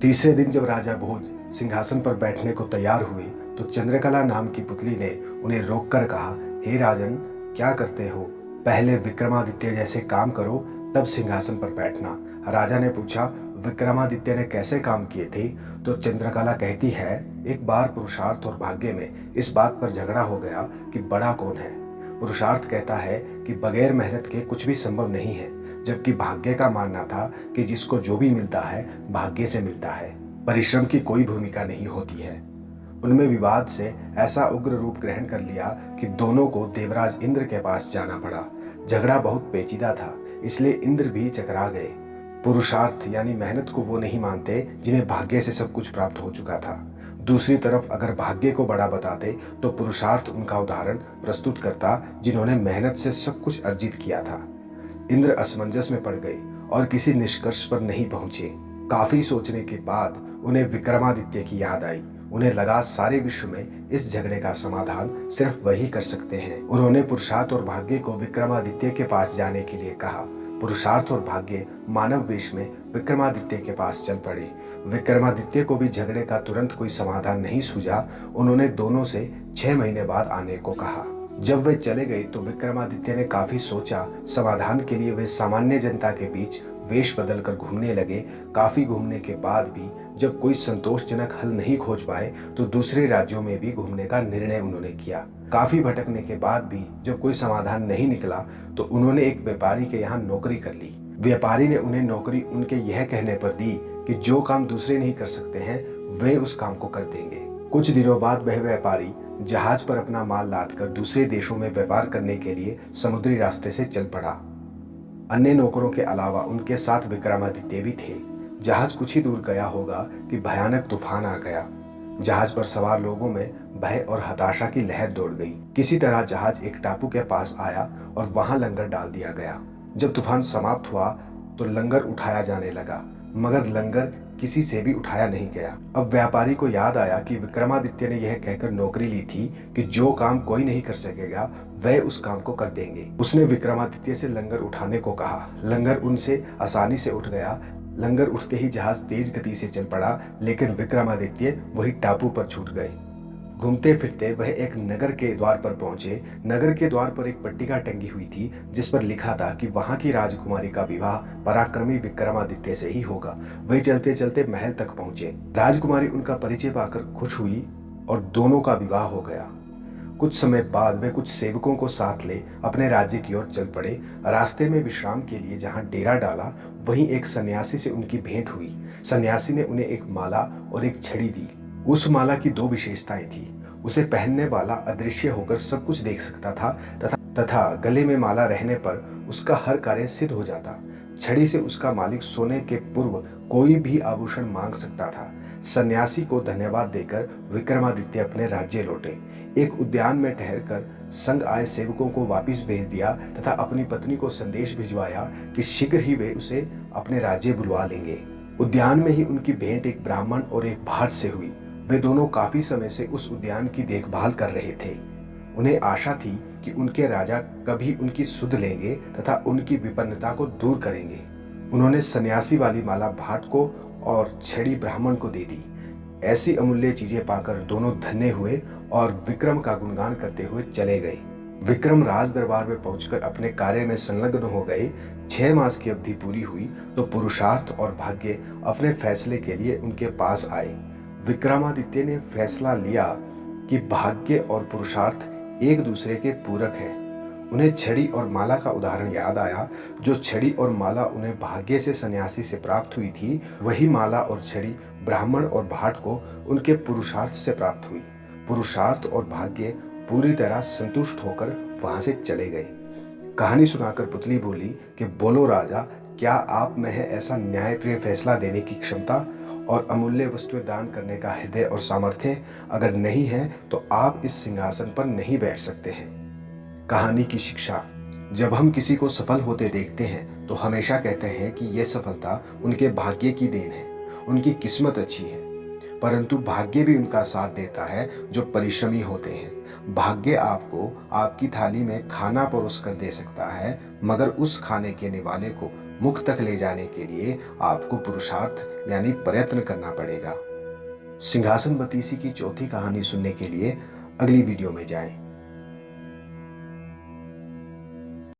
तीसरे दिन जब राजा भोज सिंहासन पर बैठने को तैयार हुए तो चंद्रकला नाम की पुतली ने उन्हें रोककर कहा, हे राजन, क्या करते हो? पहले विक्रमादित्य जैसे काम करो, तब सिंहासन पर बैठना। राजा ने पूछा, विक्रमादित्य ने कैसे काम किए थे? तो चंद्रकला कहती है, एक बार पुरुषार्थ और भाग्य में इस बात पर झगड़ा हो गया कि बड़ा कौन है। पुरुषार्थ कहता है कि बगैर मेहनत के कुछ भी संभव नहीं है, जबकि भाग्य का मानना था कि जिसको जो भी मिलता है भाग्य से मिलता है, परिश्रम की कोई भूमिका नहीं होती है। उनमें विवाद से ऐसा उग्र रूप ग्रहण कर लिया कि दोनों को देवराज इंद्र के पास जाना पड़ा। झगड़ा बहुत पेचीदा था, इसलिए इंद्र भी चकरा गए। पुरुषार्थ यानी मेहनत को वो नहीं मानते जिन्हें भाग्य से सब कुछ प्राप्त हो चुका था। दूसरी तरफ अगर भाग्य को बड़ा बताते तो पुरुषार्थ उनका उदाहरण प्रस्तुत करता जिन्होंने मेहनत से सब कुछ अर्जित किया था। इंद्र असमंजस में पड़ गए और किसी निष्कर्ष पर नहीं पहुंचे। काफी सोचने के बाद उन्हें विक्रमादित्य की याद आई। उन्हें लगा सारे विश्व में इस झगड़े का समाधान सिर्फ वही कर सकते हैं। उन्होंने पुरुषार्थ और भाग्य को विक्रमादित्य के पास जाने के लिए कहा। पुरुषार्थ और भाग्य मानव वेश में विक्रमादित्य के पास चल पड़े। विक्रमादित्य को भी झगड़े का तुरंत कोई समाधान नहीं सूझा। उन्होंने दोनों से 6 महीने बाद आने को कहा। जब वे चले गए तो विक्रमादित्य ने काफी सोचा। समाधान के लिए वे सामान्य जनता के बीच वेश बदलकर घूमने लगे। काफी घूमने के बाद भी जब कोई संतोषजनक हल नहीं खोज पाए तो दूसरे राज्यों में भी घूमने का निर्णय उन्होंने किया। काफी भटकने के बाद भी जब कोई समाधान नहीं निकला तो उन्होंने एक व्यापारी के यहाँ नौकरी कर ली। व्यापारी ने उन्हें नौकरी उनके यह कहने पर दी कि जो काम दूसरे नहीं कर सकते हैं वे उस काम को कर देंगे। कुछ दिनों बाद वह व्यापारी जहाज पर अपना माल लादकर दूसरे देशों में व्यापार करने के लिए समुद्री रास्ते से चल पड़ा। अन्य नौकरों के अलावा उनके साथ विक्रमादित्य भी थे। जहाज कुछ ही दूर गया होगा कि भयानक तूफान आ गया। जहाज पर सवार लोगों में भय और हताशा की लहर दौड़ गई। किसी तरह जहाज एक टापू के पास आया और वहां लंगर डाल दिया गया। जब तूफान समाप्त हुआ तो लंगर उठाया जाने लगा, मगर लंगर किसी से भी उठाया नहीं गया। अब व्यापारी को याद आया कि विक्रमादित्य ने यह कहकर नौकरी ली थी कि जो काम कोई नहीं कर सकेगा वह उस काम को कर देंगे। उसने विक्रमादित्य से लंगर उठाने को कहा। लंगर उनसे आसानी से उठ गया। लंगर उठते ही जहाज तेज गति से चल पड़ा, लेकिन विक्रमादित्य वही टापू पर छूट गए। घूमते फिरते वह एक नगर के द्वार पर पहुंचे। नगर के द्वार पर एक पट्टिका टंगी हुई थी जिस पर लिखा था कि वहां की राजकुमारी का विवाह पराक्रमी विक्रमादित्य से ही होगा। वे चलते चलते महल तक पहुंचे। राजकुमारी उनका परिचय पाकर खुश हुई और दोनों का विवाह हो गया। कुछ समय बाद वे कुछ सेवकों को साथ ले अपने राज्य की ओर चल पड़े। रास्ते में विश्राम के लिए जहां डेरा डाला वहीं एक सन्यासी से उनकी भेंट हुई। सन्यासी ने उन्हें एक माला और एक छड़ी दी। उस माला की 2 विशेषताएं थी। उसे पहनने वाला अदृश्य होकर सब कुछ देख सकता था तथा गले में माला रहने पर उसका हर कार्य सिद्ध हो जाता। छड़ी से उसका मालिक सोने के पूर्व कोई भी आभूषण मांग सकता था। सन्यासी को धन्यवाद देकर विक्रमादित्य अपने राज्य लौटे। एक उद्यान में ठहरकर संग आए सेवकों को वापस भेज दिया तथा अपनी पत्नी को संदेश भिजवाया कि शीघ्र ही वे उसे अपने राज्य बुलवा लेंगे। उद्यान में ही उनकी भेंट एक ब्राह्मण और एक भाट से हुई। वे दोनों काफी समय से उस उद्यान की देखभाल कर रहे थे। उन्हें आशा थी कि उनके राजा कभी उनकी सुध लेंगे तथा उनकी विपन्नता को दूर करेंगे। उन्होंने सन्यासी वाली माला भाट को और छड़ी ब्राह्मण को दे दी। ऐसी अमूल्य चीजें पाकर दोनों धन्य हुए और विक्रम का गुणगान करते हुए चले गए। विक्रम राज दरबार में पहुंचकर अपने कार्य में संलग्न हो गए। 6 मास की अवधि पूरी हुई तो पुरुषार्थ और भाग्य अपने फैसले के लिए उनके पास आए। विक्रमादित्य ने फैसला लिया कि भाग्य और पुरुषार्थ एक दूसरे के पूरक हैं। उन्हें छड़ी और माला का उदाहरण याद आया। जो छड़ी और माला उन्हें भाग्य से सन्यासी से प्राप्त हुई थी, वही माला और छड़ी ब्राह्मण और भाट को उनके पुरुषार्थ से प्राप्त हुई। पुरुषार्थ और भाग्य पूरी तरह संतुष्ट होकर वहां से चले गए। कहानी सुनाकर पुतली बोली कि बोलो राजा, क्या आप में है ऐसा न्यायप्रिय फैसला देने की क्षमता और अमूल्य वस्तुएं दान करने का हृदय और सामर्थ्य? अगर नहीं है तो आप इस सिंहासन पर नहीं बैठ सकते हैं। कहानी की शिक्षा। जब हम किसी को सफल होते देखते हैं तो हमेशा कहते हैं कि यह सफलता उनके भाग्य की देन है, उनकी किस्मत अच्छी है। परंतु भाग्य भी उनका साथ देता है जो परिश्रमी होते हैं। भाग्य आपको आपकी थाली में खाना परोस कर दे सकता है, मगर उस खाने के निवाले को मुख तक ले जाने के लिए आपको पुरुषार्थ यानी प्रयत्न करना पड़ेगा। सिंहासन बतीसी की चौथी कहानी सुनने के लिए अगली वीडियो में जाएं।